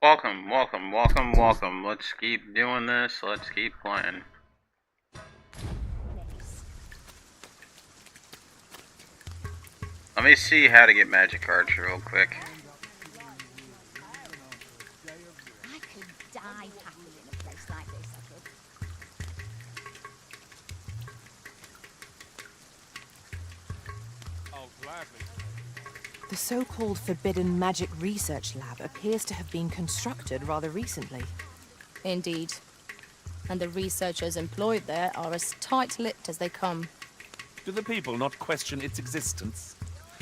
Welcome, welcome, welcome, welcome. Let's keep doing this. Let's keep playing. Let me see how to get magic cards real quick. I could die happy in a place like this, I could. Oh, gladly. The so-called Forbidden Magic Research Lab appears to have been constructed rather recently. Indeed. And the researchers employed there are as tight-lipped as they come. Do the people not question its existence?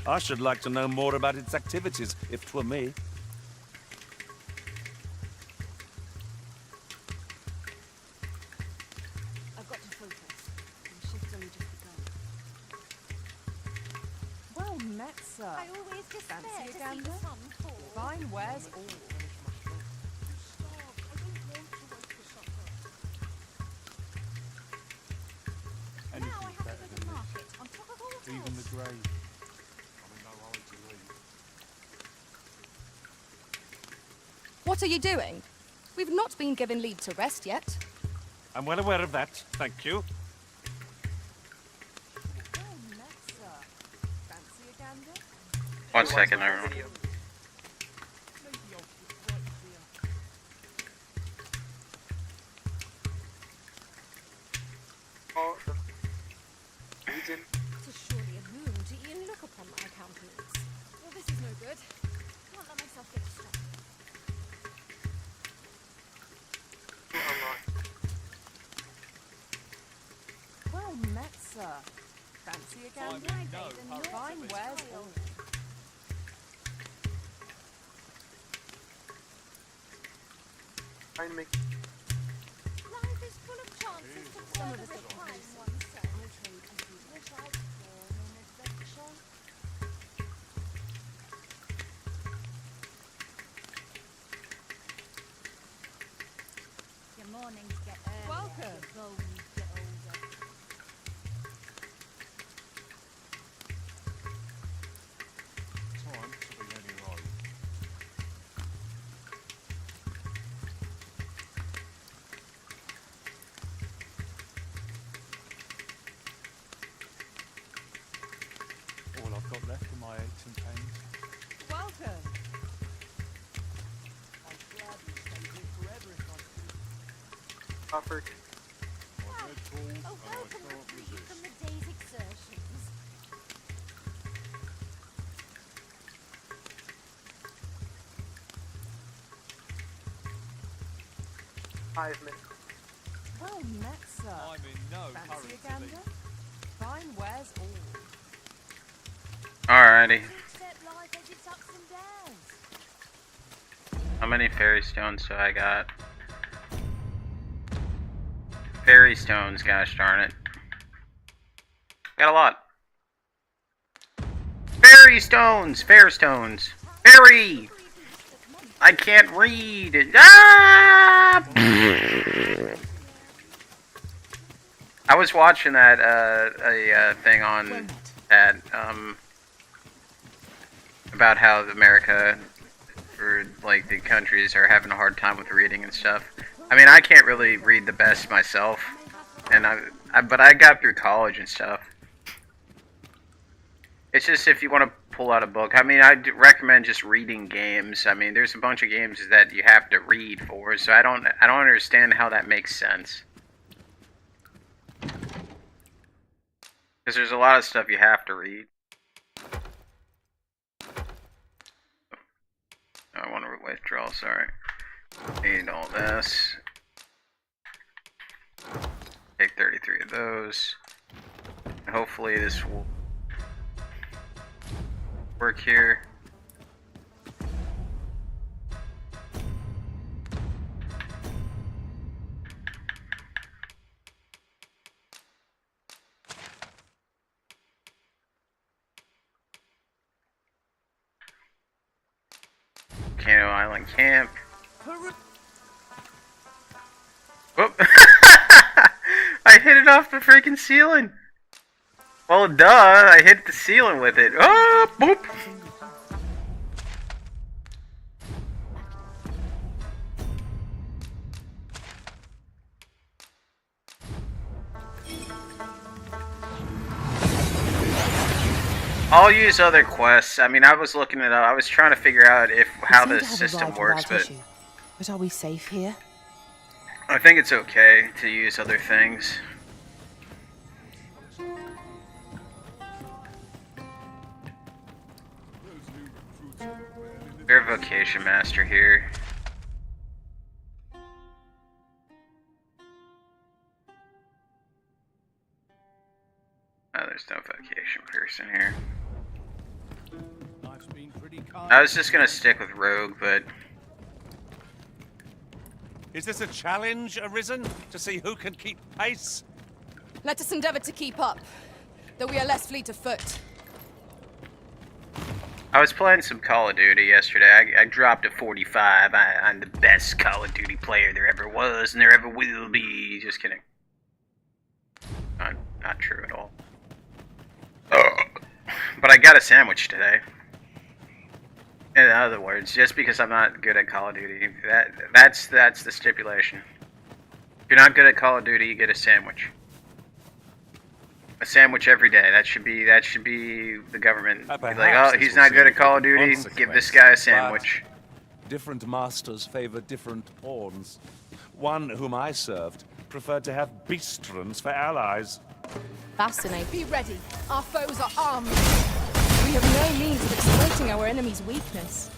I should like to know more about its activities, if 'twere me. I've got to focus. The shift's only just begun. Well met, sir. I always just Fancy there a to see gander? the sun fall. Fine wares all. Now I have to go to market on top of all Even else. the grave. I'm in no hurry to leave. What are you doing? We've not been given leave to rest yet. I'm well aware of that, thank you. Well met, sir. Fancy a gander? 1 second, everyone. It is surely a boon to e'en look upon my countenance. Well, this is no good. Can't let myself get distracted. Well met, sir. Fancy a gander? I'm in no hurry to Fine leave. wares all. Life is full of chances to further refine oneself. Wish I'd born an adventure. Your mornings get earlier. Welcome. Your bones get older. Time to be any right. All I've got left are my aches and pains. Welcome. Offered. My bed falls A and I welcome can't reprieve resist. from the day's exertions. Five minutes. Well met, sir. I'm in no Fancy hurry a to gander? leave. Fine wares all. Alrighty. Accept life as its ups and downs. How many fairy stones do I got? Fairy stones, gosh darn it. Got a lot. Fairy stones! Fair stones! Fairy! I can't read! Ah! I was watching that, thing on that, about how America, or, like, the countries are having a hard time with reading and stuff. I mean, I can't really read the best myself, and but I got through college and stuff. It's just if you want to pull out a book. I mean, I'd recommend just reading games. I mean, there's a bunch of games that you have to read for, so I don't understand how that makes sense. Because there's a lot of stuff you have to read. I want to withdraw, sorry. Need all this. Take 33 of those. Hopefully this will work here. Cano Island Camp. Whoop. I hit it off the freaking ceiling. Well, duh, I hit the ceiling with it. Oh, boop. I'll use other quests. I mean, I was looking it up. I was trying to figure out how We the seem to have system arrived works, without but issue. But are we safe here? I think it's okay to use other things. You're a vocation master here. Oh, there's no vocation person here. I was just gonna stick with rogue, but Is this a challenge arisen to see who can keep pace? Let us endeavor to keep up, though we are less fleet of foot. I was playing some Call of Duty yesterday. I dropped a 45. I'm the best Call of Duty player there ever was and there ever will be. Just kidding. Not true at all. But I got a sandwich today. In other words, just because I'm not good at Call of Duty, that's the stipulation. If you're not good at Call of Duty, you get a sandwich. A sandwich every day. That should be the government. Be like, oh, he's not good at Call of Duty. Give this guy a sandwich. Different masters favor different pawns. One whom I served preferred to have beastrons for allies. Fascinating. Be ready. Our foes are armed. We have no means of exploiting our enemy's weakness.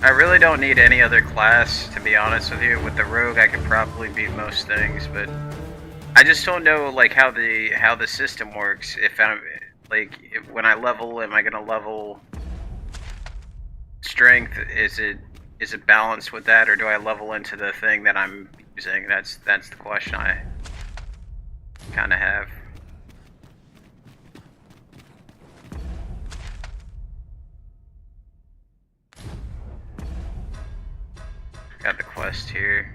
I really don't need any other class, to be honest with you. With the rogue, I could probably beat most things, but I just don't know like how the system works. If I'm when I level, am I gonna level strength? Is it balanced with that, or do I level into the thing that I'm using? That's the question I kind of have. Got the quest here.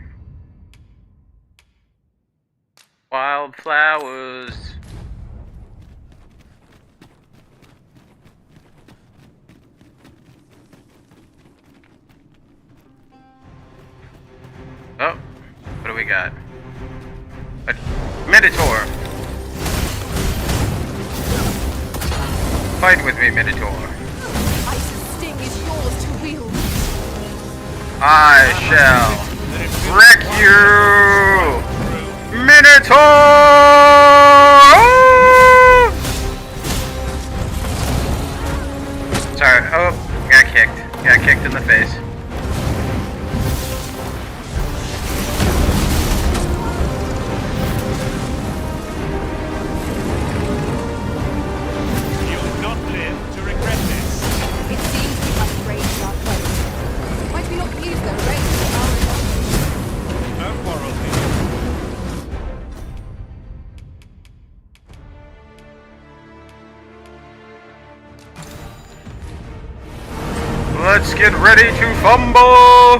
Wildflowers. Oh, what do we got? A Minotaur. Fight with me, Minotaur. Ice's sting is yours to wield. I shall wreck you, Minotaur! Sorry. Oh, got kicked. Got kicked in the face. You'll not live to regret this. It seems we must raise our foes. Might we not use their range for our advantage? No quarrel here. Let's get ready to fumble!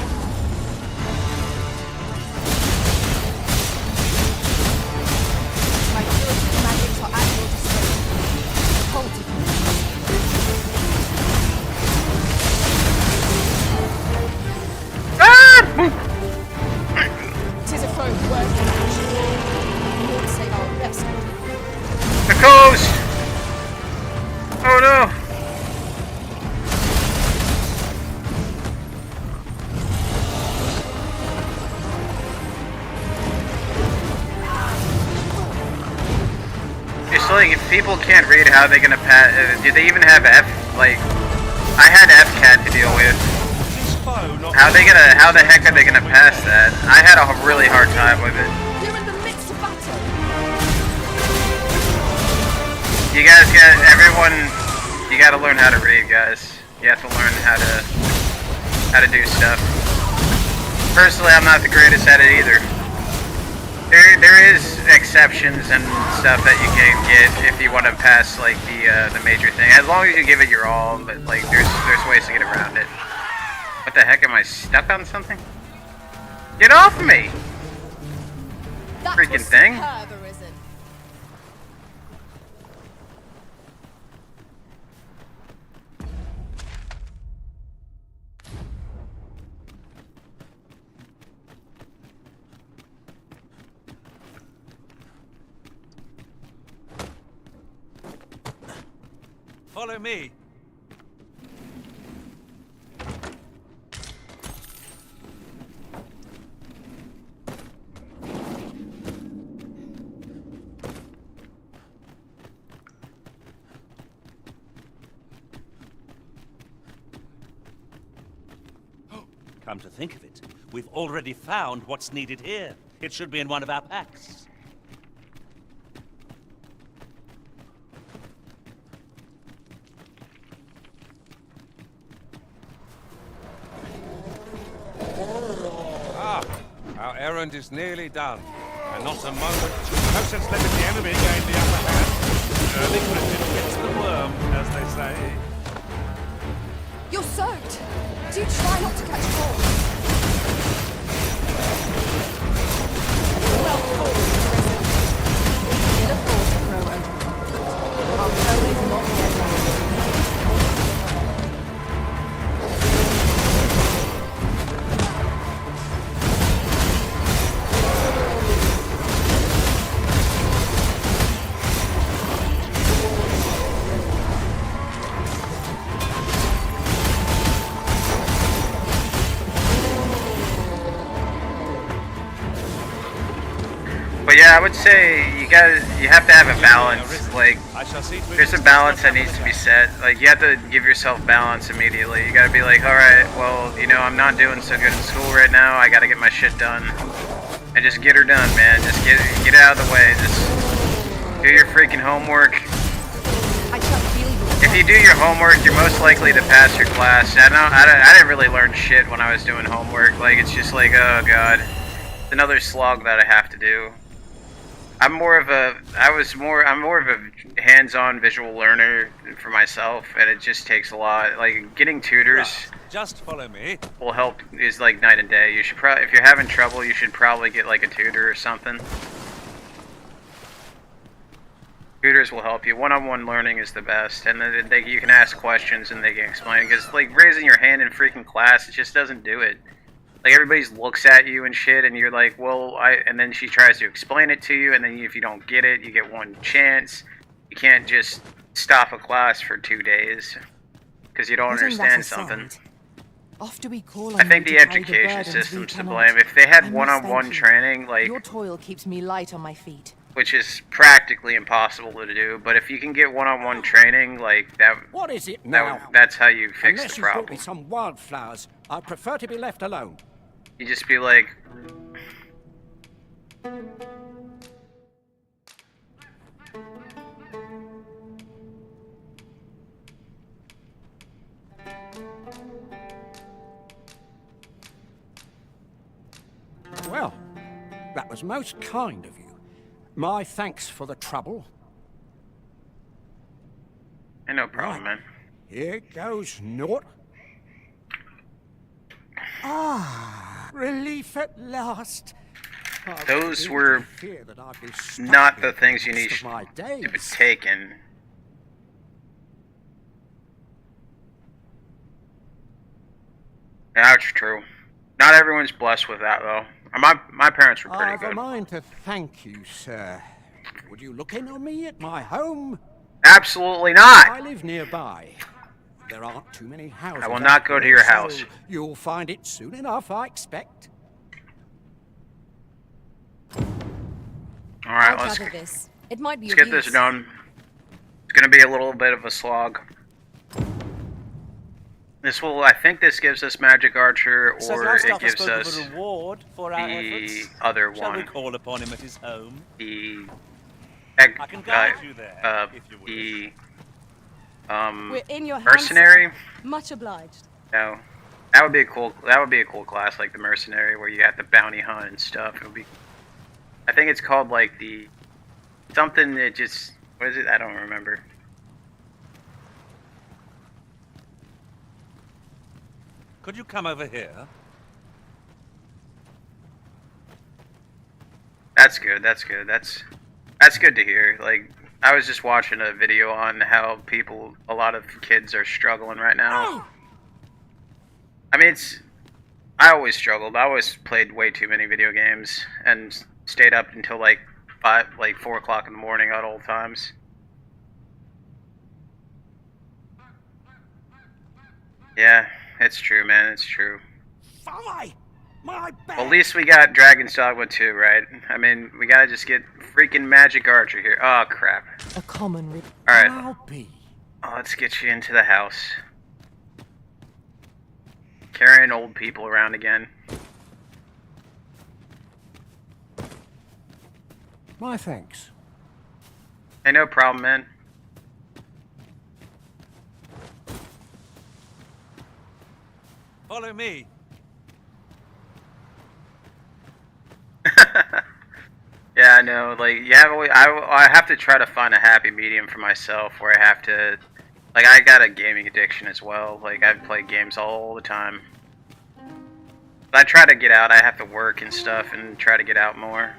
My curative magics are at your disposal. Cultivate. Tis a foe worth the action. We ought to save our best. The coast! Oh no! It's like, if people can't read, how are they gonna pass? Do they even have F? Like, I had FCAT to deal with. This foe not How the heck are they gonna pass that? I had a really hard time with it. You're in the midst of battle. You guys you gotta learn how to read, guys. You have to learn how to do stuff. Personally, I'm not the greatest at it either. There is exceptions and stuff that you can get if you want to pass like the major thing. As long as you give it your all, but like there's ways to get around it. What the heck, am I stuck on something? Get off me! That Freaking was thing. superb, arisen. follow me. Come to think of it, we've already found what's needed here. It should be in one of our packs. Our errand is nearly done, and not a moment. No sense letting the enemy gain the upper hand. Early cricket gets the worm, as they say. You're soaked. Do try not to catch cold. Well forward, Still a force to throw over. Our foe is not yet lost. But yeah, I would say you have to have a balance. Like, there's a balance that needs to be set. Like, you have to give yourself balance immediately. You gotta be like, alright, well, you know, I'm not doing so good in school right now, I gotta get my shit done. And just get her done, man. Just get it out of the way. Just do your freaking homework. If you do your homework, you're most likely to pass your class. I didn't really learn shit when I was doing homework. Like, it's just like, oh god, it's another slog that I have to do. I'm more of a hands-on visual learner for myself, and it just takes a lot. Like, getting tutors Just follow me. will help is like night and day. You should if you're having trouble, you should probably get like a tutor or something. Tutors will help you. One-on-one learning is the best, and then you can ask questions and they can explain. Because like raising your hand in freaking class, it just doesn't do it. Like, everybody looks at you and shit, and you're like, well, and then she tries to explain it to you, and then if you don't get it, you get one chance. You can't just stop a class for 2 days because you don't understand something. After we call I on think you the to carry education burdens we system's to cannot, blame. If they I had must one-on-one thank you. training, like, Your toil keeps me light on my feet. which is practically impossible to do, but if you can get one-on-one training, like, What is it now? that's how you fix Unless the you brought problem. me some wildflowers, I'd prefer to be left alone. You just be like, Well, that was most kind of you. My thanks for the trouble. hey, no problem, man. Here goes naught. Ah, relief at last. I Those began to were fear that I'd be stuck not here the things you the need rest of my to be days. taken. Yeah, that's true. Not everyone's blessed with that, though. My parents were pretty I've a good. mind to thank you, sir. Would you look in on me at my home? Absolutely I not! live nearby. There aren't too many houses. I will up not go to here, your so house. You'll find it soon enough, I expect. Alright, I'll let's cover this. It might be get of this use. done. It's gonna be a little bit of a slog. I think this gives us Magic Archer, Said or last it off I gives spoke us of a reward for our the efforts. other Shall we one. call upon him at his home? The I can guide you there, if you wish. We're in your hands. mercenary. Much obliged. No, that would be a cool. That would be a cool class, like the mercenary, where you have to bounty hunt and stuff. It would be. I think it's called like the something that just. What is it? I don't remember. Could you come over here? That's good. That's good. That's good to hear. Like, I was just watching a video on how a lot of kids are struggling right now. I mean, I always struggled. I always played way too many video games and stayed up until like 4 o'clock in the morning at all times. Yeah, it's true, man. It's true. Fie! My back! Well, at least we got Dragon's Dogma 2, right? I mean, we gotta just get freaking Magic Archer here. Oh, crap. A common Alright. I'll be. Oh, let's get you into the house. Carrying old people around again. My thanks. Hey, no problem, man. Follow me. Yeah, I know. Like, you have always, I have to try to find a happy medium for myself where I have to, like, I got a gaming addiction as well. Like, I play games all the time. But I try to get out. I have to work and stuff and try to get out more.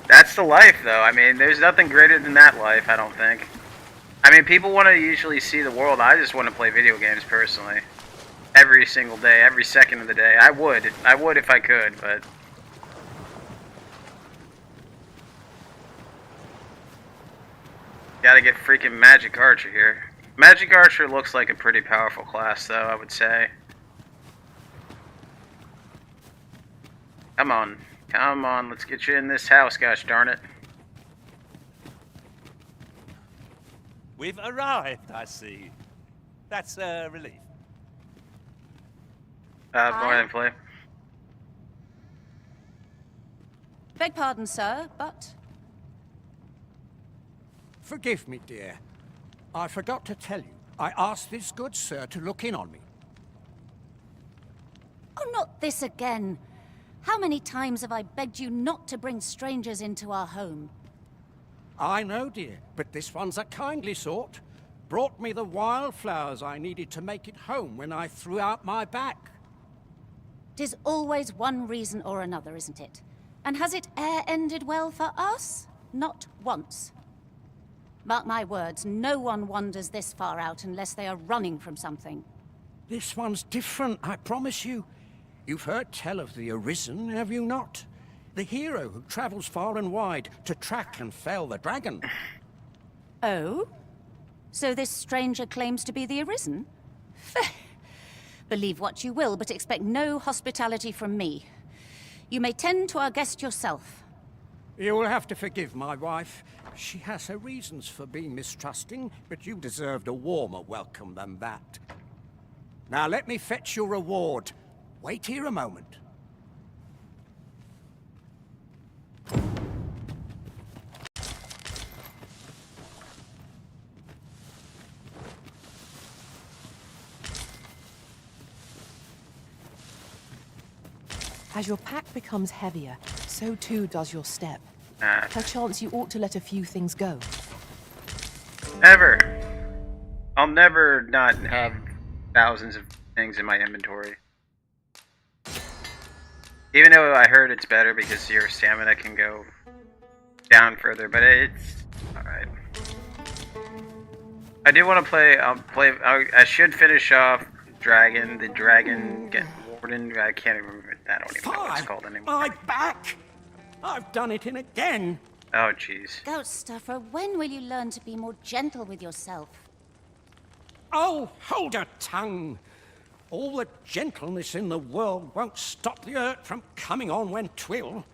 That's the life, though. I mean, there's nothing greater than that life, I don't think. I mean, people want to usually see the world. I just want to play video games, personally. Every single day, every second of the day. I would if I could, but... Gotta get freaking Magic Archer here. Magic Archer looks like a pretty powerful class, though, I would say. Come on. Come on, let's get you in this house, gosh darn it. We've arrived, I see. That's a relief. More than play. Beg pardon, sir, but Forgive me, dear. I forgot to tell you. I asked this good sir to look in on me. Oh, not this again. How many times have I begged you not to bring strangers into our home? I know, dear, but this one's a kindly sort. Brought me the wildflowers I needed to make it home when I threw out my back. 'Tis always one reason or another, isn't it? And has it e'er ended well for us? Not once. Mark my words, no one wanders this far out unless they are running from something. This one's different, I promise you. You've heard tell of the Arisen, have you not? The hero who travels far and wide to track and fell the dragon. Oh? So this stranger claims to be the Arisen? Believe what you will, but expect no hospitality from me. You may tend to our guest yourself. You will have to forgive my wife. She has her reasons for being mistrusting, but you deserved a warmer welcome than that. Now let me fetch your reward. Wait here a moment. As your pack becomes heavier, so too does your step. Perchance you ought to let a few things go. Never. I'll never not have thousands of things in my inventory. Even though I heard it's better because your stamina can go down further, but it's alright. I do want to play. I should finish off the Dragon Warden. I can't even remember. I don't even know what it's called anymore. My back! I've done it in again. Oh, jeez. Goat stuffer, when will you learn to be more gentle with yourself? Oh, hold your tongue. All the gentleness in the world won't stop the hurt from coming on when 'twill.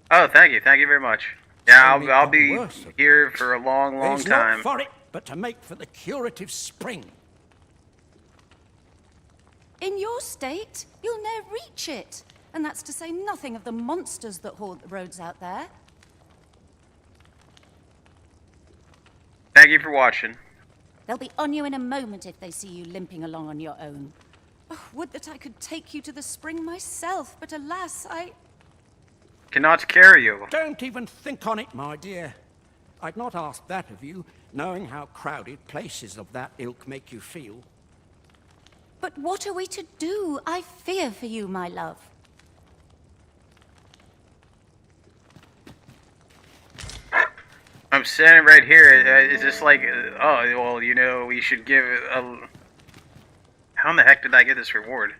Oh, thank you very much. Yeah, Only I'll got be worse. here for a long There's time. not for it but to make for the curative spring. In your state, you'll ne'er reach it. And that's to say nothing of the monsters that haunt the roads out there. Thank you for watching. They'll be on you in a moment if they see you limping along on your own. Oh, would that I could take you to the spring myself, but alas, I... Cannot carry you. Don't even think on it, my dear. I'd not ask that of you, knowing how crowded places of that ilk make you feel. But what are we to do? I fear for you, my love. I'm standing right here. Is this like, oh, well, you know, we should give a... How in the heck did I get this reward?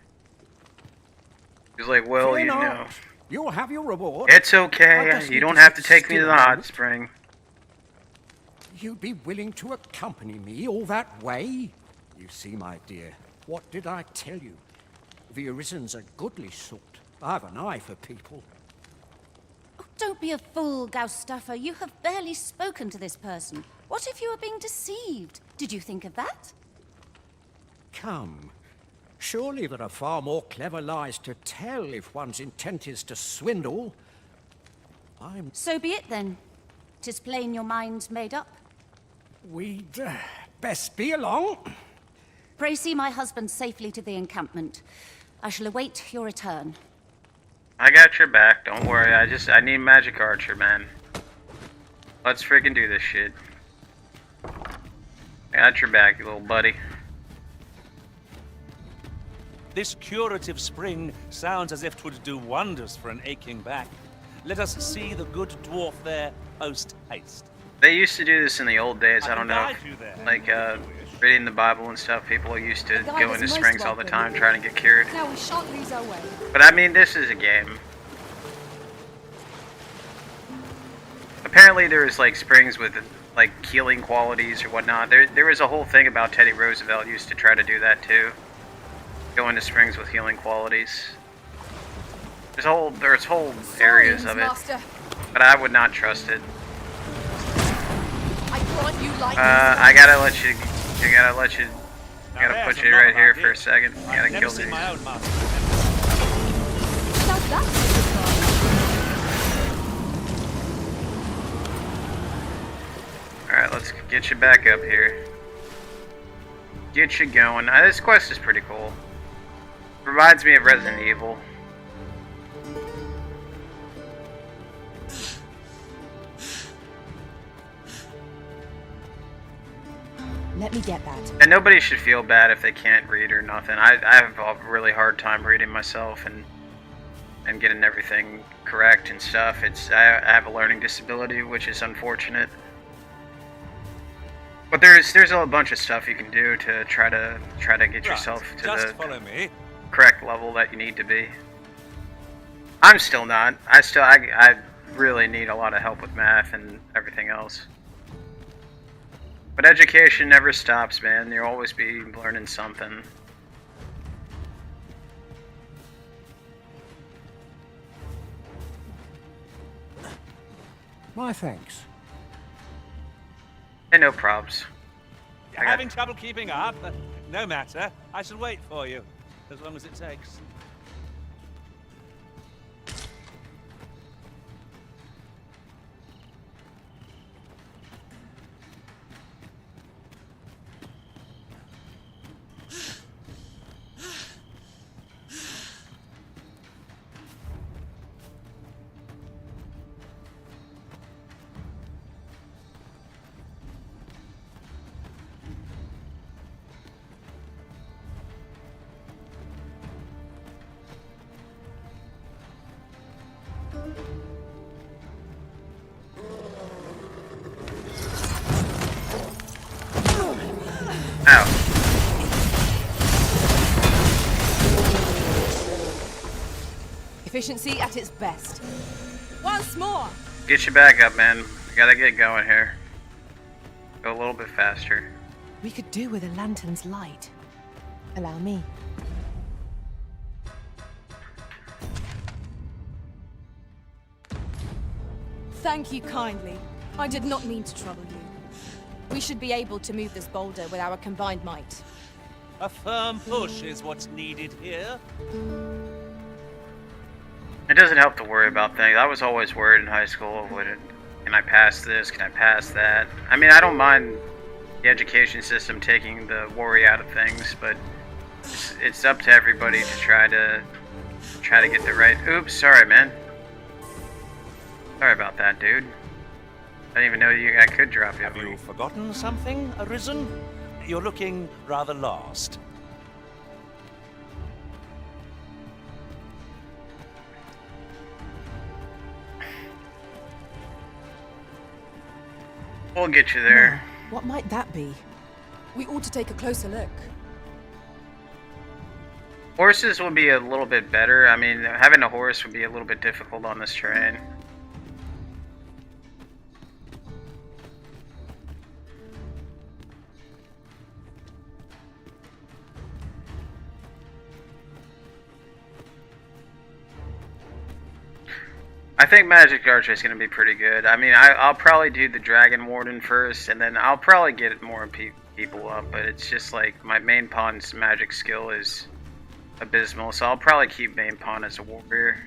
He's like, well, Fear you not. know. You'll have your reward. It's I okay. just You need don't to have to sit take me to still the a hot moment. spring. You'd be willing to accompany me all that way? You see, my dear, what did I tell you? The Arisen's a goodly sort. I've an eye for people. Oh, don't be a fool, Gaustafa. You have barely spoken to this person. What if you were being deceived? Did you think of that? Come. Surely there are far more clever lies to tell if one's intent is to swindle. So be it then. 'Tis plain your mind's made up. We'd best be along. Pray see my husband safely to the encampment. I shall await your return. I got your back. Don't worry. I need magic archer, man. Let's freaking do this shit. I got your back, you little buddy. This curative spring sounds as if 'twould do wonders for an aching back. Let us see the good dwarf there post haste. They used to do this in the old days. I don't know. guide you there. Like, reading the Bible and stuff, people used to guide go is into most springs all the welcome. time trying to get cured. Now we shan't lose our way. But I mean, this is a game. Apparently there's like springs with like healing qualities or whatnot. There was a whole thing about Teddy Roosevelt used to try to do that too. Go into springs with healing qualities. There's whole areas of it. Master. But I would not trust it. I grant you light. I gotta let you Now gotta there's put you another right here idea. for a second. I've Gotta never kill seen these. my own master. Now that's a surprise. Alright, let's get you back up here. Get you going. This quest is pretty cool. Reminds me of Resident Evil. Let me get that. And nobody should feel bad if they can't read or nothing. I have a really hard time reading myself and getting everything correct and stuff. I have a learning disability, which is unfortunate. But there's a bunch of stuff you can do to try to get yourself to Just the follow me. correct level that you need to be. I'm still not. I really need a lot of help with math and everything else. But education never stops, man. You'll always be learning something. My thanks. And no probs. You're having trouble keeping up? No matter. I shall wait for you, as long as it takes. Ow. Efficiency at its best. Once more. Get you back up, man. We gotta get going here. Go a little bit faster. We could do with a lantern's light. Allow me. Thank you kindly. I did not mean to trouble you. We should be able to move this boulder with our combined might. A firm push is what's needed here. It doesn't help to worry about things. I was always worried in high school. Can I pass this? Can I pass that? I mean, I don't mind the education system taking the worry out of things, but it's up to everybody to try to get the right. Oops, sorry, man. Sorry about that, dude. I didn't even know I could drop you. Have you forgotten something, Arisen? You're looking rather lost. We'll get you there. What might that be? We ought to take a closer look. Horses will be a little bit better. I mean, having a horse would be a little bit difficult on this terrain. I think Magic Archer is going to be pretty good. I mean, I'll probably do the Dragon Warden first, and then I'll probably get more people up, but it's just like my main pawn's magic skill is abysmal, so I'll probably keep main pawn as a warrior.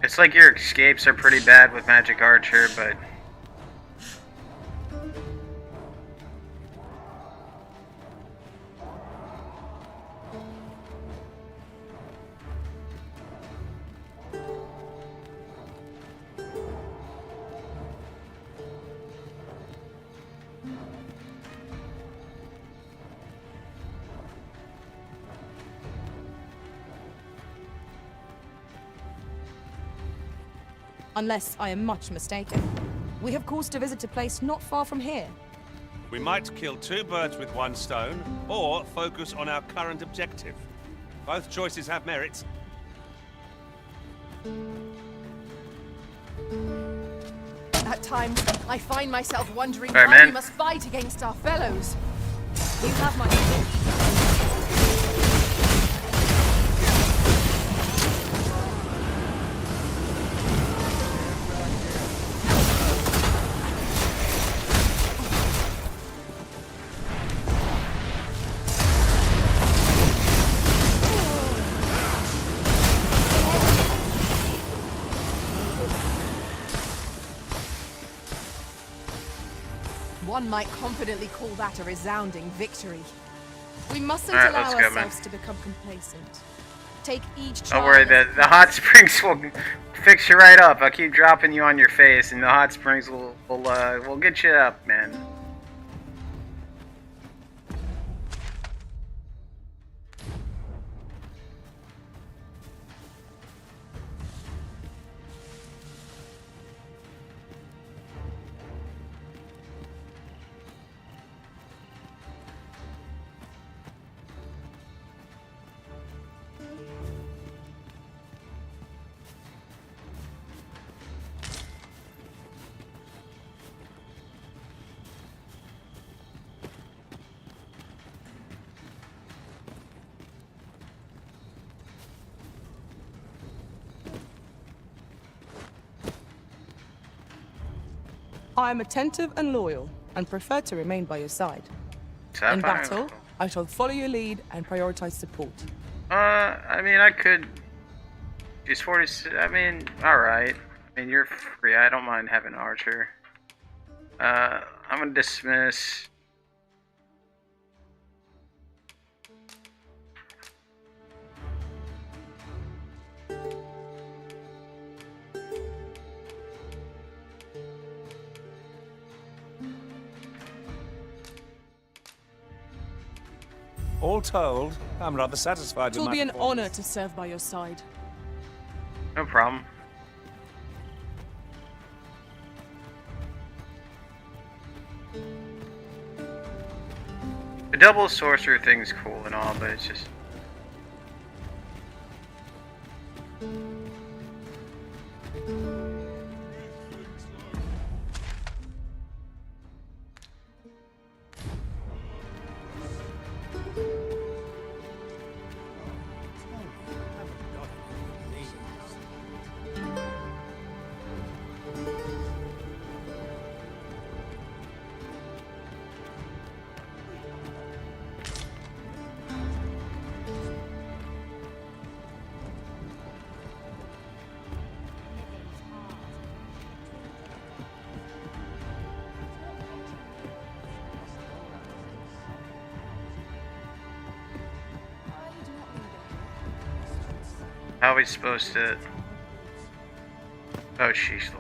It's like your escapes are pretty bad with Magic Archer, but Unless I am much mistaken. We have cause to visit a place not far from here. We might kill 2 birds with 1 stone, or focus on our current objective. Both choices have merits. At times, I find myself wondering Alright, why man. we must fight against our fellows. You have my support. One might confidently call that a resounding victory. We mustn't Alright, allow let's go, man. ourselves to become complacent. Take each don't worry, trial the hot springs will fix you right up. I'll keep dropping you on your face, and the hot springs will get you up, man. I am attentive and loyal, and prefer to remain by your side. In Sapphire? battle, I shall follow your lead and prioritize support. I mean, I could. She's 40. I mean, alright. I mean, you're free. I don't mind having Archer. I'm gonna dismiss. All told, I'm rather satisfied It with will my be an performance. honor to serve by your side. No problem. The double sorcerer thing's cool and all, but it's just. How are we supposed to... Oh, sheesh